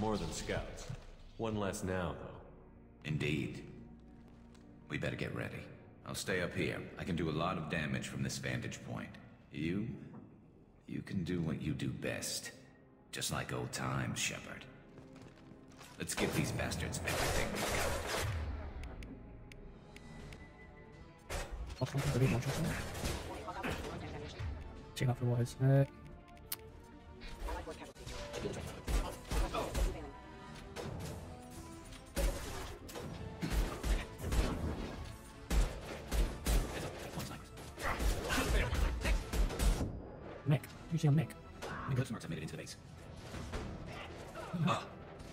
more than scouts. One less now, though. Indeed. We better get ready. I'll stay up here. I can do a lot of damage from this vantage point. You can do what you do best. Just like old times, Shepard. Let's give these bastards everything we got. Check out for what is. Mech. You see a mech? Clip marks have made it into the base. Yeah,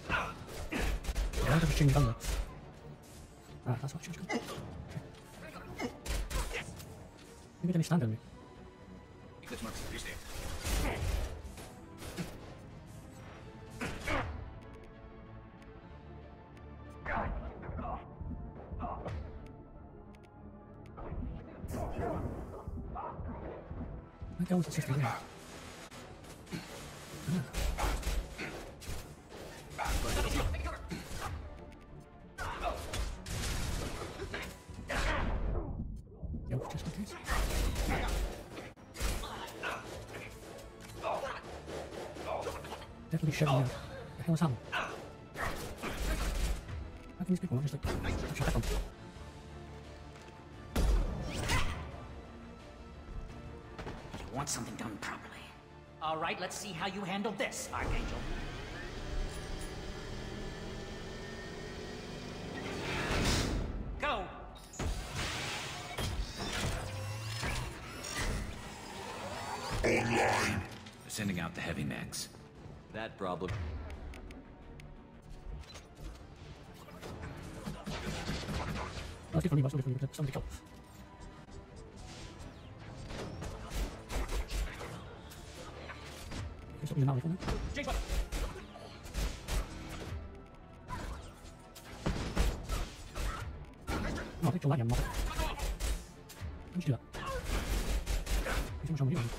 I have a change gun though. Ah, that's what I changed gun. Maybe they stand on me. Clip marks, you're staying. My gun was just a yeah. Yo, just in case. Definitely shutting down. The hell is happening? How can these people not just like shut that one? You want something done properly. All right, let's see how you handle this, Archangel. Go! Online! They're sending out the heavy mechs. That problem. That's good for me, but it's good for me. Somebody kill. Stop using that rifle now. Change weapon! No, I think you're lagging, Mark. Why did you do that? You think I'm doing?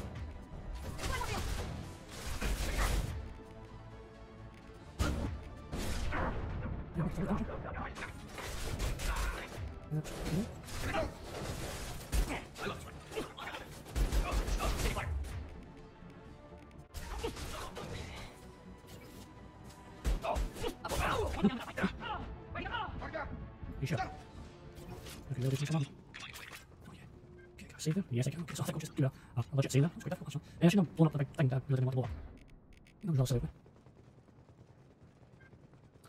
Yeah, it's a bit danger. You sure? Okay, we'll do some on. Oh yeah. Okay, can I save them? Yes, I can. Okay, so I think I'll just do a legit save there. That's quite difficult, actually. Actually, I'm blowing up the big thing down building the wall. I think I'm just save it.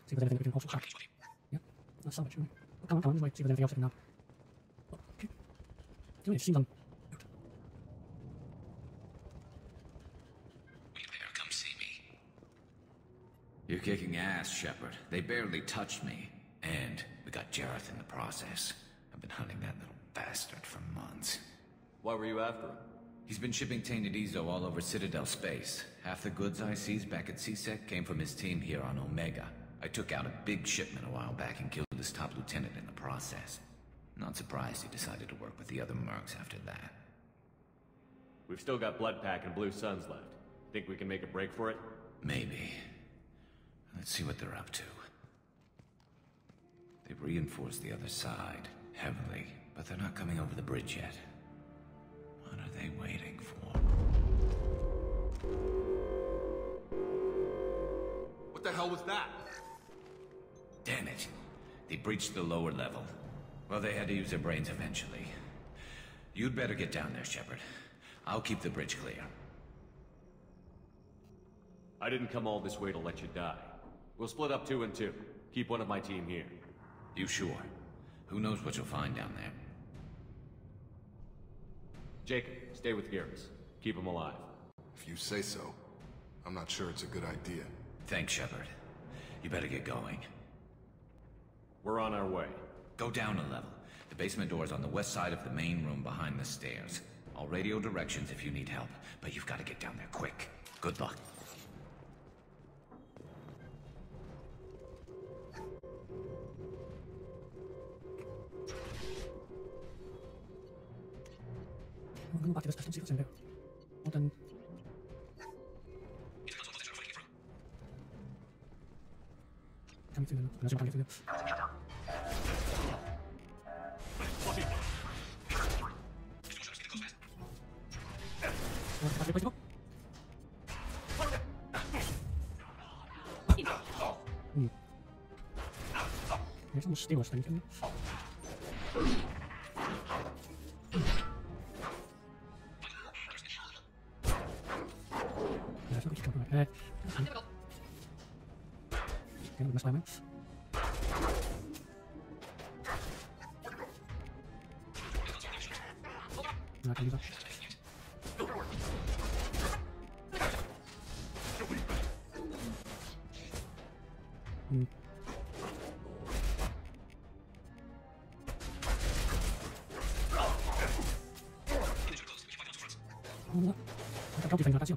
See if there's anything we can also track. Yeah, that's savage, right? Come on, wait, see if there's anything else I can have. Oh, okay. Do it, seems done. You better come see me. You're kicking ass, Shepard. They barely touched me. And we got Jareth in the process. I've been hunting that little bastard for months. Why were you after him? He's been shipping tainted Ezo all over Citadel space. Half the goods I seized back at CSEC came from his team here on Omega. I took out a big shipment a while back and killed his top lieutenant in the process. Not surprised he decided to work with the other mercs after that. We've still got Bloodpack and Blue Suns left. Think we can make a break for it? Maybe. Let's see what they're up to. They've reinforced the other side, heavily, but they're not coming over the bridge yet. What are they waiting for? What the hell was that? Damn it. They breached the lower level. Well, they had to use their brains eventually. You'd better get down there, Shepard. I'll keep the bridge clear. I didn't come all this way to let you die. We'll split up 2 and 2. Keep one of my team here. You sure? Who knows what you'll find down there? Jacob, stay with Garrus. Keep him alive. If you say so. I'm not sure it's a good idea. Thanks, Shepard. You better get going. We're on our way. Go down a level. The basement door is on the west side of the main room behind the stairs. I'll radio directions if you need help, but you've got to get down there quick. Good luck. I'm gonna go back to this pistol, see what's in there. Well done. 되면 그냥 가게 되면. 다시 빠지고. 그래서 뭐 시대 멋있다니까. 그래서 이렇게 가면 그냥 맞아요. 나 여기서. Trong thì thành ra chưa?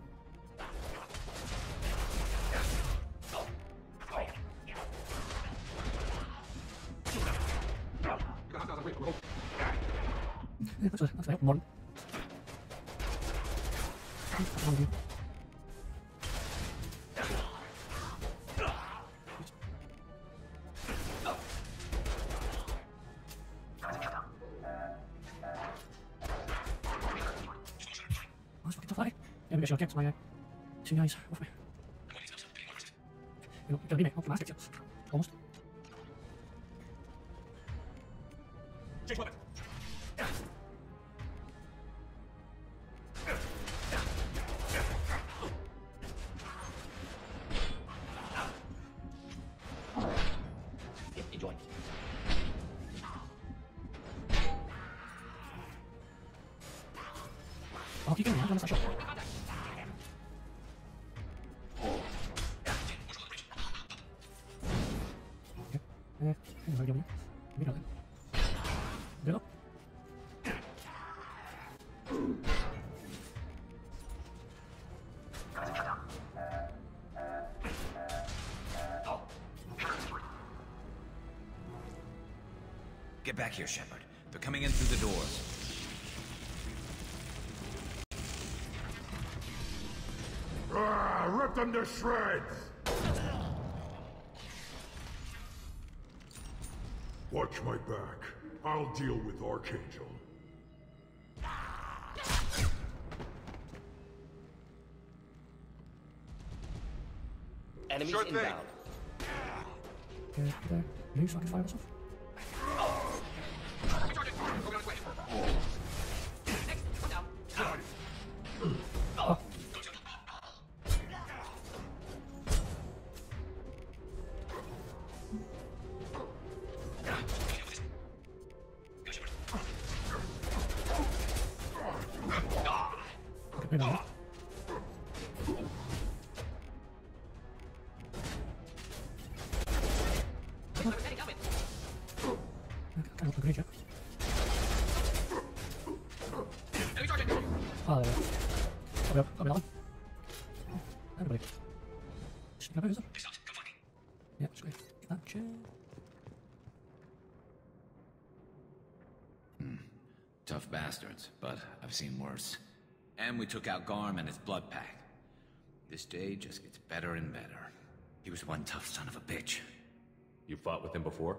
Nó phải học món. Em bị kẹp này suy nghĩ sao vậy? Cái này không có master chưa? Almost. Enjoy. Cái này nó sao? Hơi giống biết rồi được Get back here, Shepard. They're coming in through the doors. Rip them to shreds! Watch my back. I'll deal with Archangel. Enemies Sure thing. inbound. Maybe so I can fire myself. Okay, now. Kind of a great job. Oh, there we go. Got me. Everybody. Just grab it, yeah, it's great. Get that chair. Tough bastards, but I've seen worse. And we took out Garm and his blood pack. This day just gets better and better. He was one tough son of a bitch. You fought with him before?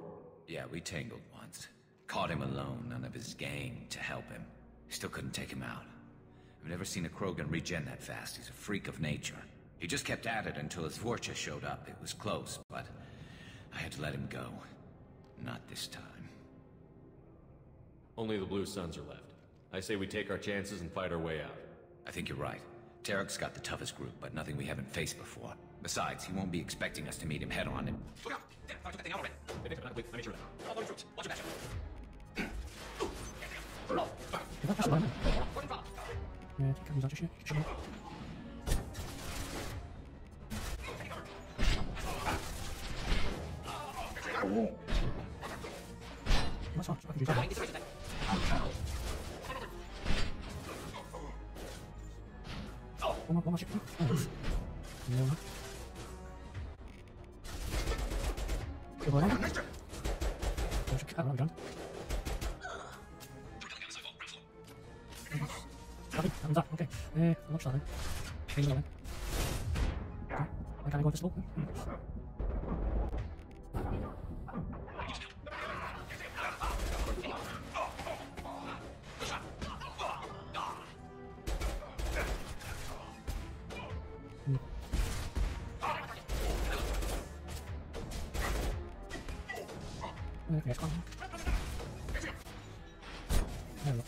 Yeah, we tangled once. Caught him alone, none of his gang to help him. Still couldn't take him out. I've never seen a Krogan regen that fast. He's a freak of nature. He just kept at it until his Vorcha showed up. It was close, but I had to let him go. Not this time. Only the Blue Suns are left. I say we take our chances and fight our way out. I think you're right. Tarek's got the toughest group, but nothing we haven't faced before. Besides, he won't be expecting us to meet him head-on and... Look out! I took that thing out already! Wait, I made sure of that. All those troops, watch your back. That's fine. Yeah, it comes out of shit. That's fine, so I can do that. One more ship. No. Good boy. There's a cat around again. Thumbs up, okay. I'm not starting. Okay, I can't go to slope. Okay, it's fine. There we go.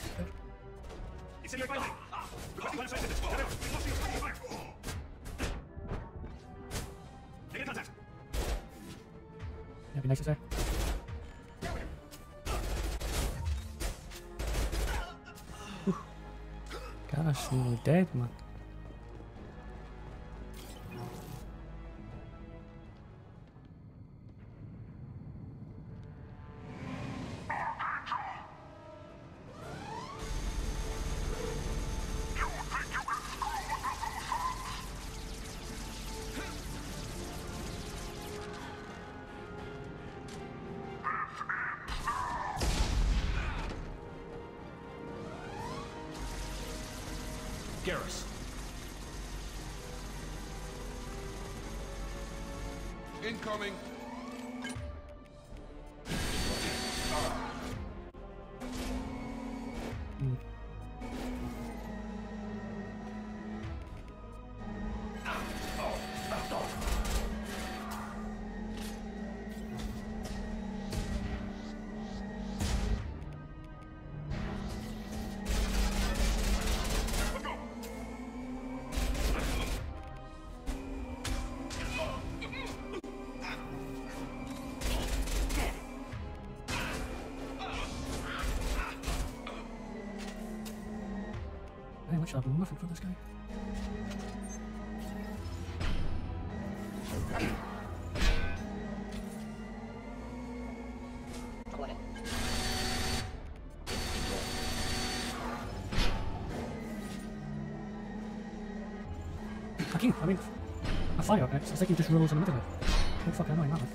Yeah, be nice to say. Gosh, nearly dead, man. Garrus. Incoming. I literally have nothing for this guy. I mean, a fire, it's like he just rolls in the middle of it. How fucking annoying that, like.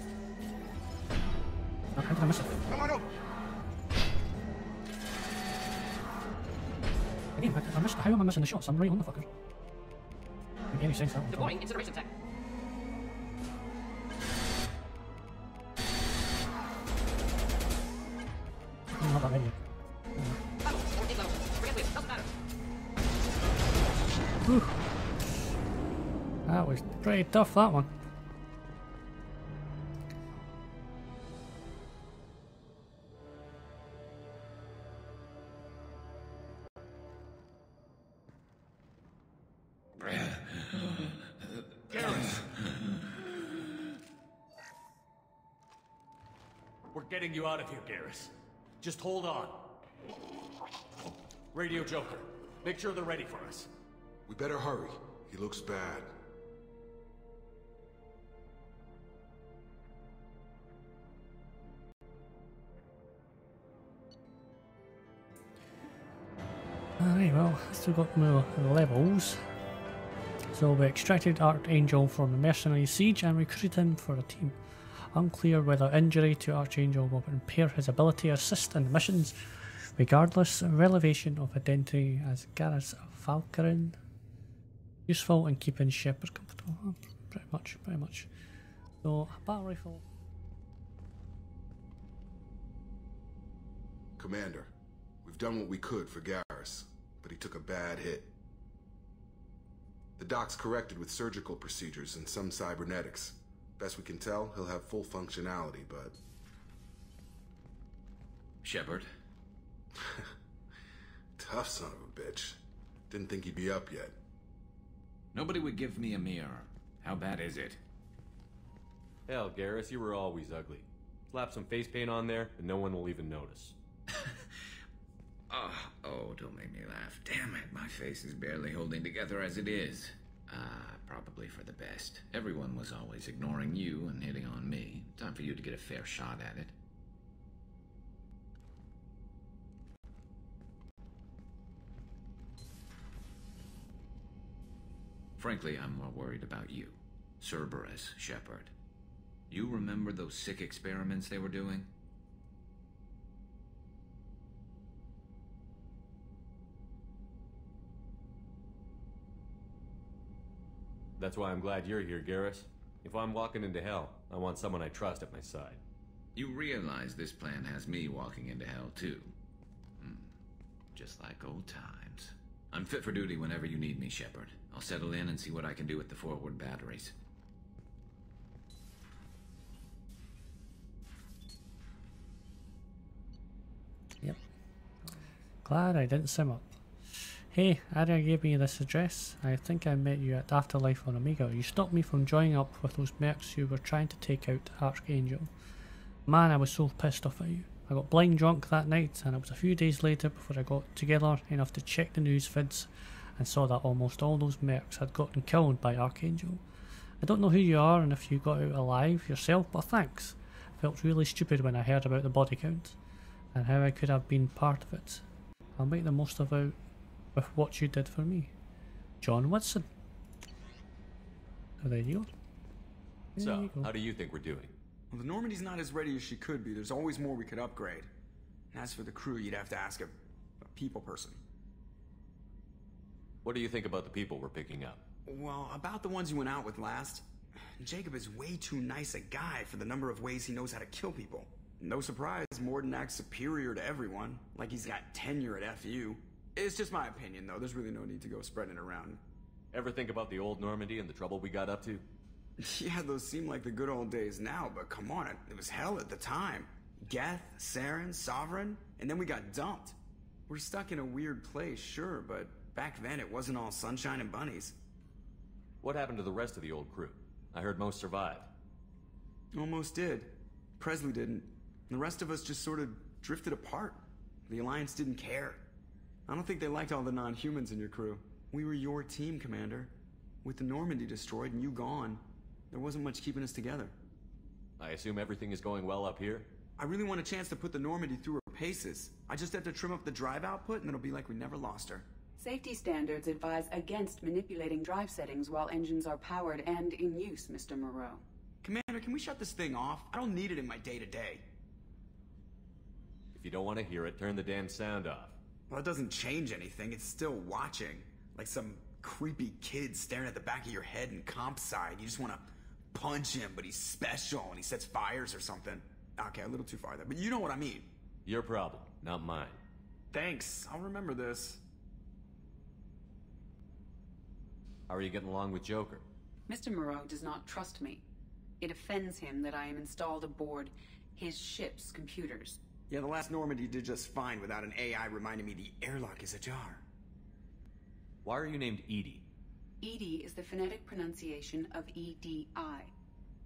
How did I miss it? Come on up. Again, I missed, how am I missing the shots? I'm right on the fucker. Make any sense that Deploying incineration tech. I'm not that ready yet. Level, or eight level. Forget wheel, doesn't matter. Whew. That was pretty tough, that one. We're getting you out of here, Garrus. Just hold on. Radio Joker, make sure they're ready for us. We better hurry. He looks bad. Alright, well, still got more levels. So we extracted Archangel from the mercenary siege and recruited him for a team. Unclear whether injury to Archangel will impair his ability to assist in the missions. Regardless, revelation of identity as Garrus Valkyrin. Useful in keeping Shepard comfortable. Oh, pretty much. So, battle rifle. Commander, we've done what we could for Garrus, but he took a bad hit. The doc's corrected with surgical procedures and some cybernetics. Best we can tell, he'll have full functionality, but... Shepard? Tough son of a bitch. Didn't think he'd be up yet. Nobody would give me a mirror. How bad is it? Hell, Garrus, you were always ugly. Slap some face paint on there, and no one will even notice. Oh, don't make me laugh. Damn it, my face is barely holding together as it is. Probably for the best. Everyone was always ignoring you and hitting on me. Time for you to get a fair shot at it. Frankly, I'm more worried about you. Cerberus, Shepard. You remember those sick experiments they were doing? That's why I'm glad you're here, Garrus. If I'm walking into hell, I want someone I trust at my side. You realize this plan has me walking into hell, too. Just like old times. I'm fit for duty whenever you need me, Shepard. I'll settle in and see what I can do with the forward batteries. Glad I didn't sim up. Hey, Arya gave me this address. I think I met you at Afterlife on Omega. You stopped me from joining up with those mercs who were trying to take out Archangel. Man, I was so pissed off at you. I got blind drunk that night, and it was a few days later before I got together enough to check the news feeds and saw that almost all those mercs had gotten killed by Archangel. I don't know who you are and if you got out alive yourself, but thanks. I felt really stupid when I heard about the body count and how I could have been part of it. I'll make the most of it with what you did for me. John Woodson. Oh, there you go. So, how do you think we're doing? Well, the Normandy's not as ready as she could be. There's always more we could upgrade. And as for the crew, you'd have to ask a people person. What do you think about the people we're picking up? Well, about the ones you went out with last. Jacob is way too nice a guy for the number of ways he knows how to kill people. No surprise, Morden acts superior to everyone, like he's got tenure at FU. It's just my opinion, though. There's really no need to go spreading it around. Ever think about the old Normandy and the trouble we got up to? Yeah, those seem like the good old days now, but come on, it was hell at the time. Geth, Saren, Sovereign, and then we got dumped. We're stuck in a weird place, sure, but back then it wasn't all sunshine and bunnies. What happened to the rest of the old crew? I heard most survived. Almost did. Presley didn't. The rest of us just sort of drifted apart. The Alliance didn't care. I don't think they liked all the non-humans in your crew. We were your team, Commander. With the Normandy destroyed and you gone, there wasn't much keeping us together. I assume everything is going well up here? I really want a chance to put the Normandy through her paces. I just have to trim up the drive output and it'll be like we never lost her. Safety standards advise against manipulating drive settings while engines are powered and in use, Mr. Moreau. Commander, can we shut this thing off? I don't need it in my day-to-day. If you don't want to hear it, turn the damn sound off. Well, it doesn't change anything. It's still watching. Like some creepy kid staring at the back of your head in comp side. You just want to punch him, but he's special and he sets fires or something. Okay, a little too far there, but you know what I mean. Your problem, not mine. Thanks. I'll remember this. How are you getting along with Joker? Mr. Moreau does not trust me. It offends him that I am installed aboard his ship's computers. Yeah, the last Normandy did just fine without an AI reminding me the airlock is ajar. Why are you named Edie? EDI is the phonetic pronunciation of EDI.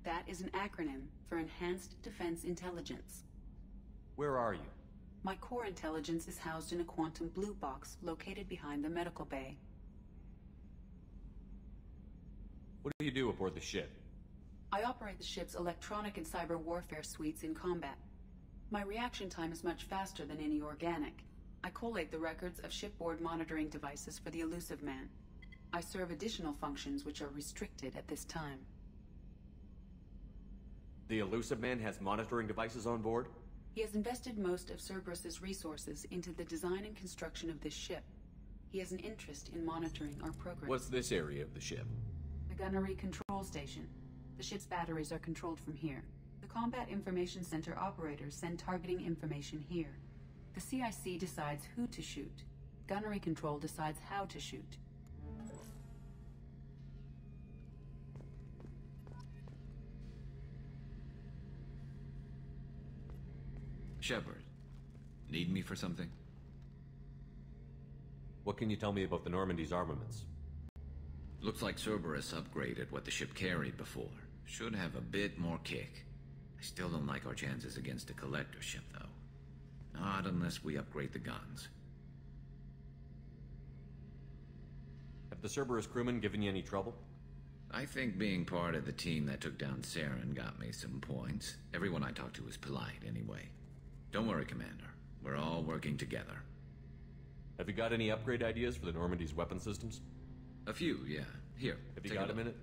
That is an acronym for Enhanced Defense Intelligence. Where are you? My core intelligence is housed in a quantum blue box located behind the medical bay. What do you do aboard the ship? I operate the ship's electronic and cyber warfare suites in combat. My reaction time is much faster than any organic. I collate the records of shipboard monitoring devices for the Elusive Man. I serve additional functions which are restricted at this time. The Elusive Man has monitoring devices on board? He has invested most of Cerberus's resources into the design and construction of this ship. He has an interest in monitoring our progress. What's this area of the ship? The gunnery control station. The ship's batteries are controlled from here. The Combat Information Center operators send targeting information here. The CIC decides who to shoot. Gunnery control decides how to shoot. Shepard, need me for something? What can you tell me about the Normandy's armaments? Looks like Cerberus upgraded what the ship carried before. Should have a bit more kick. I still don't like our chances against a collector ship, though. Not unless we upgrade the guns. Have the Cerberus crewmen given you any trouble? I think being part of the team that took down Saren got me some points. Everyone I talked to was polite, anyway. Don't worry, Commander. We're all working together. Have you got any upgrade ideas for the Normandy's weapon systems? A few, yeah. Here, Have you take got a look. minute?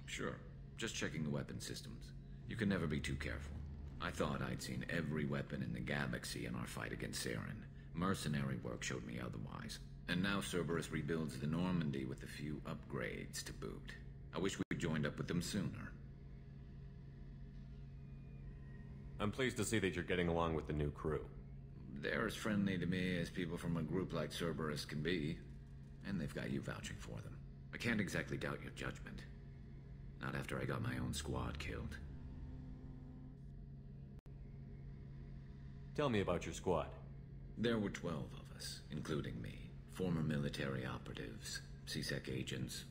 Sure. Just checking the weapon systems. You can never be too careful. I thought I'd seen every weapon in the galaxy in our fight against Saren. Mercenary work showed me otherwise. And now Cerberus rebuilds the Normandy with a few upgrades to boot. I wish we'd joined up with them sooner. I'm pleased to see that you're getting along with the new crew. They're as friendly to me as people from a group like Cerberus can be. And they've got you vouching for them. I can't exactly doubt your judgment. Not after I got my own squad killed. Tell me about your squad. There were 12 of us, including me. Former military operatives, CSEC agents,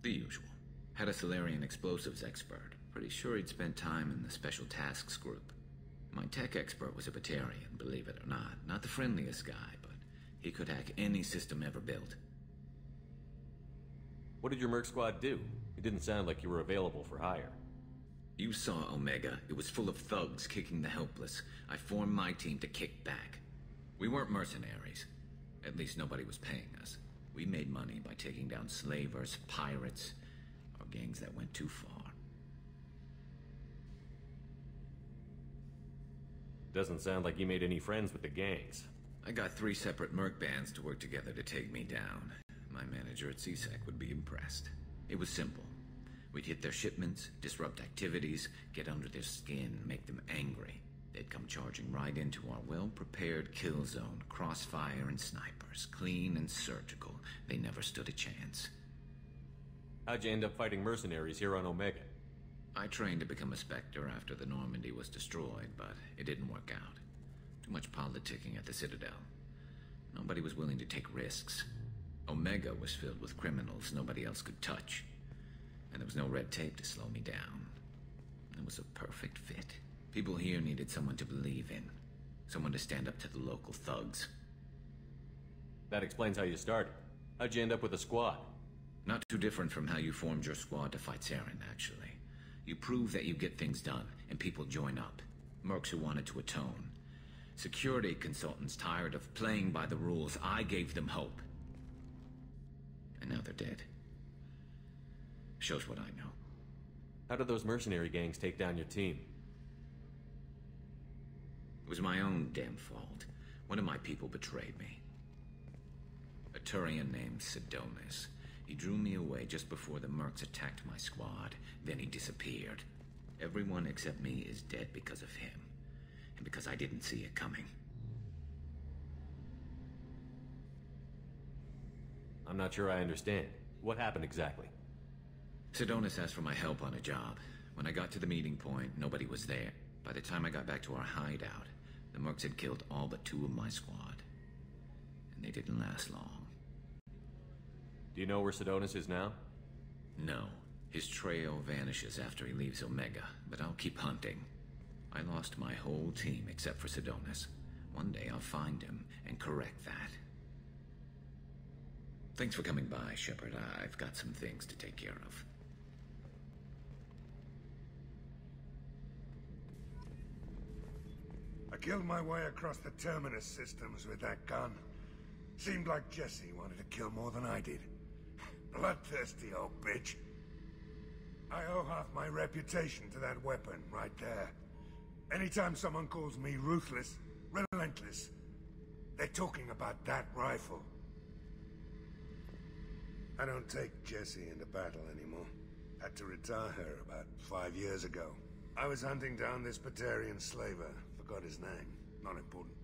the usual. Had a Solarian explosives expert. Pretty sure he'd spent time in the Special Tasks Group. My tech expert was a Batarian, believe it or not. Not the friendliest guy, but he could hack any system ever built. What did your merc squad do? It didn't sound like you were available for hire. You saw Omega. It was full of thugs kicking the helpless. I formed my team to kick back. We weren't mercenaries. At least nobody was paying us. We made money by taking down slavers, pirates, or gangs that went too far. Doesn't sound like you made any friends with the gangs. I got 3 separate merc bands to work together to take me down. My manager at CSEC would be impressed. It was simple. We'd hit their shipments, disrupt activities, get under their skin, make them angry. They'd come charging right into our well-prepared kill zone, crossfire and snipers, clean and surgical. They never stood a chance. How'd you end up fighting mercenaries here on Omega? I trained to become a Spectre after the Normandy was destroyed, but it didn't work out. Too much politicking at the Citadel. Nobody was willing to take risks. Omega was filled with criminals nobody else could touch. And there was no red tape to slow me down. It was a perfect fit. People here needed someone to believe in. Someone to stand up to the local thugs. That explains how you started. How'd you end up with a squad? Not too different from how you formed your squad to fight Saren, actually. You prove that you get things done, and people join up. Mercs who wanted to atone. Security consultants tired of playing by the rules. I gave them hope. And now they're dead. Shows what I know. How did those mercenary gangs take down your team? It was my own damn fault. One of my people betrayed me. A Turian named Sidonis. He drew me away just before the mercs attacked my squad. Then he disappeared. Everyone except me is dead because of him. And because I didn't see it coming. I'm not sure I understand. What happened exactly? Sidonis asked for my help on a job. When I got to the meeting point, nobody was there. By the time I got back to our hideout, the mercs had killed all but 2 of my squad. And they didn't last long. Do you know where Sidonis is now? No. His trail vanishes after he leaves Omega, but I'll keep hunting. I lost my whole team except for Sidonis. One day I'll find him and correct that. Thanks for coming by, Shepard. I've got some things to take care of. I killed my way across the Terminus systems with that gun. Seemed like Jesse wanted to kill more than I did. Bloodthirsty old bitch. I owe half my reputation to that weapon right there. Anytime someone calls me ruthless, relentless, they're talking about that rifle. I don't take Jessie into battle anymore. Had to retire her about 5 years ago. I was hunting down this Batarian slaver. Forgot his name. Not important.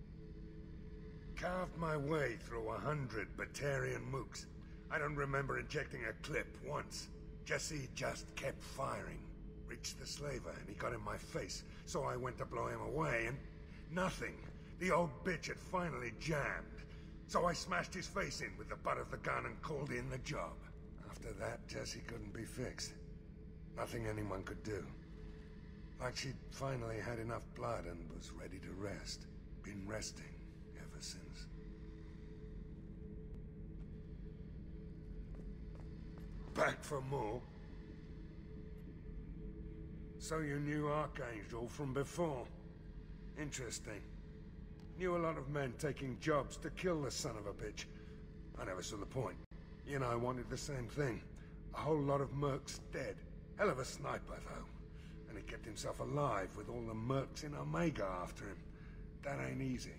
Carved my way through 100 Batarian mooks. I don't remember ejecting a clip once. Jesse just kept firing. Reached the slaver and he got in my face, so I went to blow him away and... nothing. The old bitch had finally jammed. So I smashed his face in with the butt of the gun and called in the job. After that, Jesse couldn't be fixed. Nothing anyone could do. Like she'd finally had enough blood and was ready to rest. Been resting ever since. Back for more? So you knew Archangel from before? Interesting. Knew a lot of men taking jobs to kill the son of a bitch. I never saw the point. You know, I wanted the same thing. A whole lot of mercs dead. Hell of a sniper, though. And he kept himself alive with all the mercs in Omega after him. That ain't easy.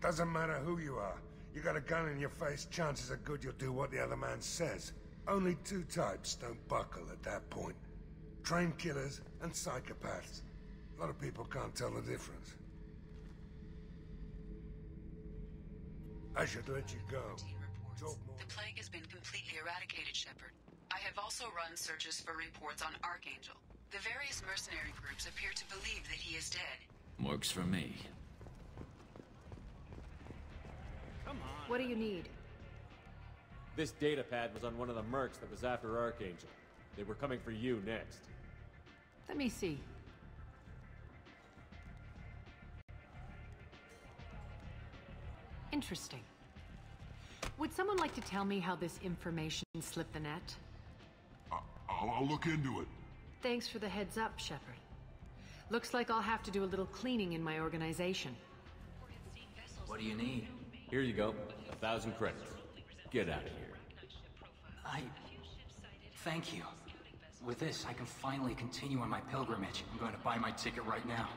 Doesn't matter who you are. You got a gun in your face, chances are good you'll do what the other man says. Only 2 types don't buckle at that point. Trained killers and psychopaths. A lot of people can't tell the difference. I should let you go. Talk more. The plague has been completely eradicated, Shepard. I have also run searches for reports on Archangel. The various mercenary groups appear to believe that he is dead. Works for me. What do you need? This data pad was on one of the mercs that was after Archangel. They were coming for you next. Let me see. Interesting. Would someone like to tell me how this information slipped the net? I'll look into it. Thanks for the heads up, Shepard. Looks like I'll have to do a little cleaning in my organization. What do you need? Here you go. 1,000 credits. Get out of here. Thank you. With this, I can finally continue on my pilgrimage. I'm going to buy my ticket right now.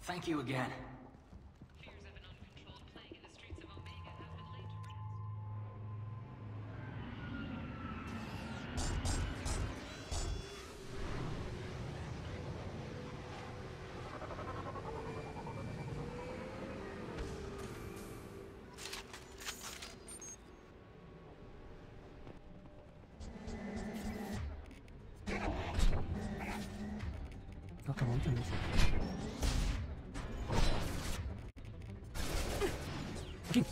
Thank you again. Oh, come on, come on. Okay.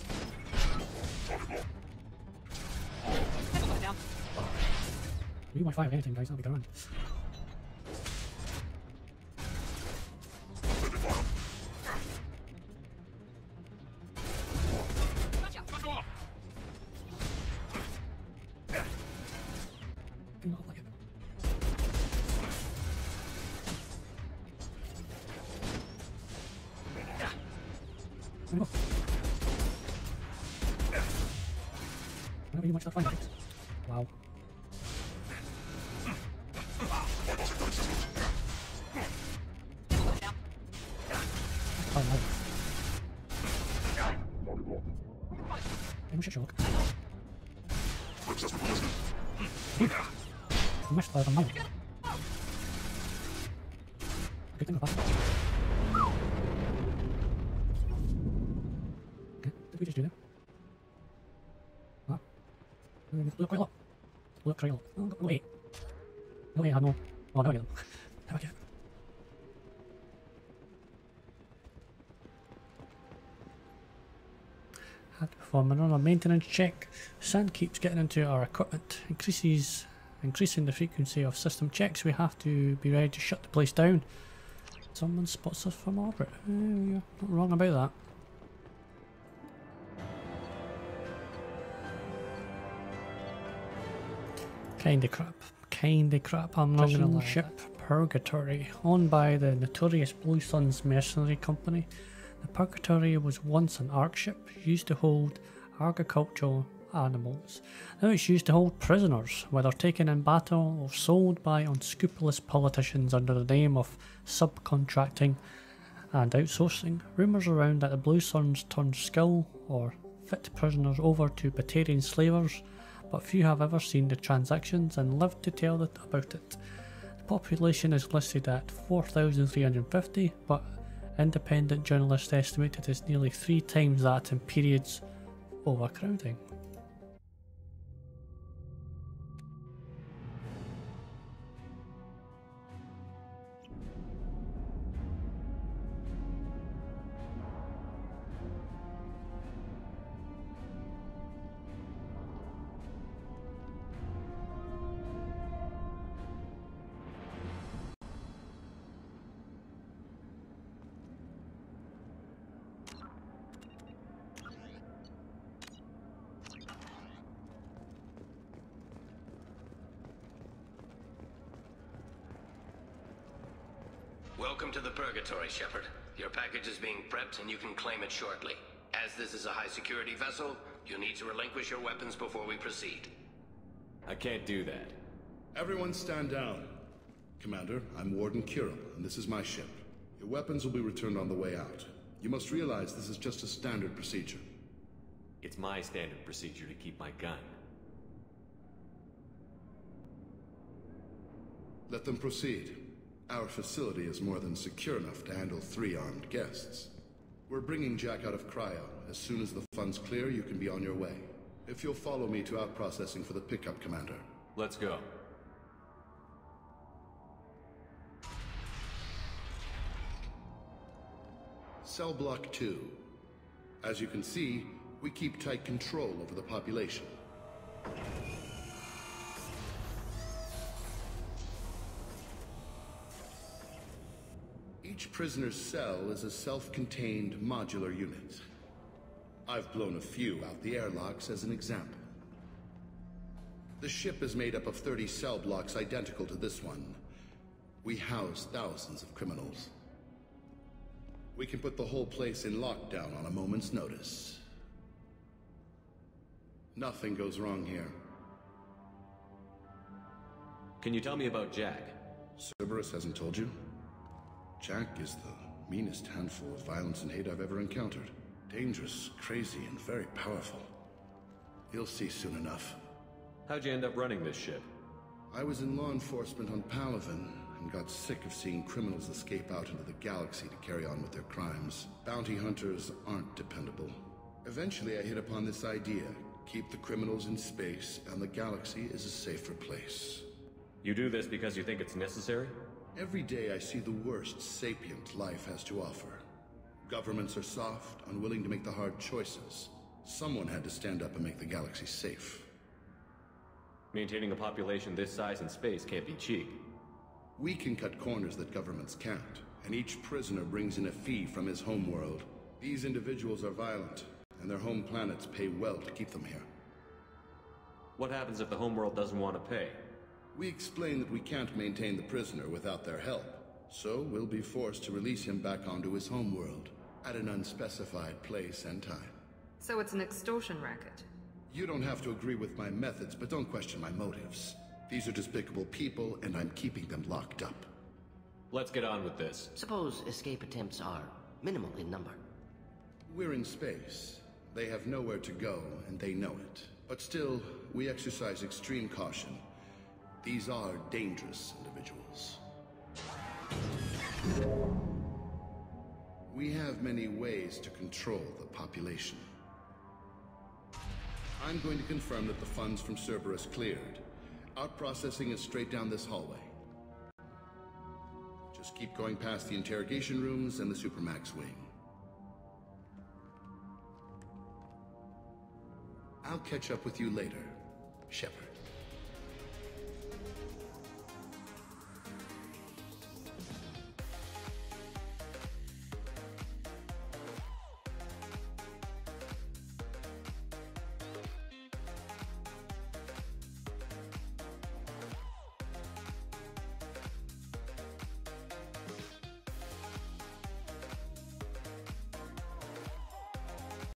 We might fire anything, guys. That'll be going. Not like it. Oh. Whenever you watch that fight, wow. Oh no. Shit, Sherlock. You missed by the mouth. Good thing about that. Okay, did we just do that? What? Look quite a lot. Look quite a lot. Oh, wait. No, wait, I had no. Oh, now I get them. Now I get them. Had to perform another maintenance check. Sand keeps getting into our equipment, increasing the frequency of system checks. We have to be ready to shut the place down. Someone spots us from orbit. You're not wrong about that. Kinda crap. I'm not gonna lie. Ship Purgatory, owned by the notorious Blue Suns mercenary company. The Purgatory was once an Ark ship used to hold agricultural animals. Now it's used to hold prisoners, whether taken in battle or sold by unscrupulous politicians under the name of subcontracting and outsourcing. Rumours around that the Blue Suns turned skilled or fit prisoners over to Batarian slavers, but few have ever seen the transactions and lived to tell about it. The population is listed at 4,350, but independent journalists estimate it is nearly 3 times that in periods of overcrowding. Welcome to the Purgatory, Shepard. Your package is being prepped and you can claim it shortly. As this is a high-security vessel, you'll need to relinquish your weapons before we proceed. I can't do that. Everyone stand down. Commander, I'm Warden Kiram, and this is my ship. Your weapons will be returned on the way out. You must realize this is just a standard procedure. It's my standard procedure to keep my gun. Let them proceed. Our facility is more than secure enough to handle 3 armed guests. We're bringing Jack out of cryo. As soon as the funds clear, you can be on your way. If you'll follow me to out-processing for the pickup, Commander. Let's go. Cell Block 2. As you can see, We keep tight control over the population. Each prisoner's cell is a self-contained modular unit. I've blown a few out the airlocks as an example. The ship is made up of 30 cell blocks identical to this one. We house thousands of criminals. We can put the whole place in lockdown on a moment's notice. Nothing goes wrong here. Can you tell me about Jack? Cerberus hasn't told you? Jack is the meanest handful of violence and hate I've ever encountered. Dangerous, crazy, and very powerful. You'll see soon enough. How'd you end up running this ship? I was in law enforcement on Palaven, and got sick of seeing criminals escape out into the galaxy to carry on with their crimes. Bounty hunters aren't dependable. Eventually I hit upon this idea. Keep the criminals in space, and the galaxy is a safer place. You do this because you think it's necessary? Every day I see the worst sapient life has to offer. Governments are soft, unwilling to make the hard choices. Someone had to stand up and make the galaxy safe. Maintaining a population this size in space can't be cheap. We can cut corners that governments can't, and each prisoner brings in a fee from his homeworld. These individuals are violent, and their home planets pay well to keep them here. What happens if the homeworld doesn't want to pay? We explain that we can't maintain the prisoner without their help, so we'll be forced to release him back onto his homeworld, at an unspecified place and time. So it's an extortion racket. You don't have to agree with my methods, but don't question my motives. These are despicable people, and I'm keeping them locked up. Let's get on with this. Suppose escape attempts are minimal in number. We're in space. They have nowhere to go, and they know it. But still, we exercise extreme caution. These are dangerous individuals. We have many ways to control the population. I'm going to confirm that the funds from Cerberus cleared. Our processing is straight down this hallway. Just keep going past the interrogation rooms and the Supermax wing. I'll catch up with you later, Shepard.